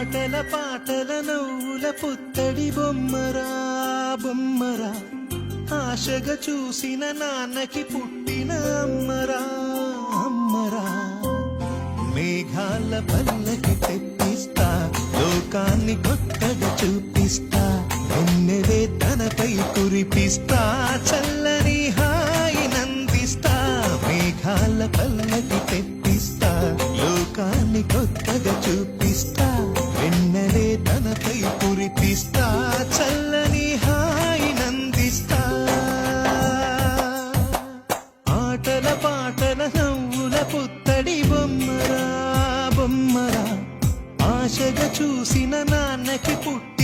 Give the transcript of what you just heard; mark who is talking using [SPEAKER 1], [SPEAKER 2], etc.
[SPEAKER 1] ఆటల పాటల నవ్వుల పుత్తడి బొమ్మరా బొమ్మరా, ఆశగా చూసిన నాన్నకి పుట్టిన అమ్మరా అమ్మరా. మేఘాల పల్లకి తెప్పిస్తా, లోకాన్ని కొత్తగా చూపిస్తా, వెన్నెలే తనపై కురిపిస్తా, చల్లని హాయి నందిస్తా. మేఘాల పల్లకి తెప్పిస్తా, లోకాన్ని కొత్తగా చూపిస్తా, వెన్నెలే తనపై కురిపిస్తా, చల్లని హాయి నందిస్తా. ఆటల పాటల నవ్వుల పుత్తడి బొమ్మరా బొమ్మరా, ఆశగా చూసిన నాన్నకి పుట్టి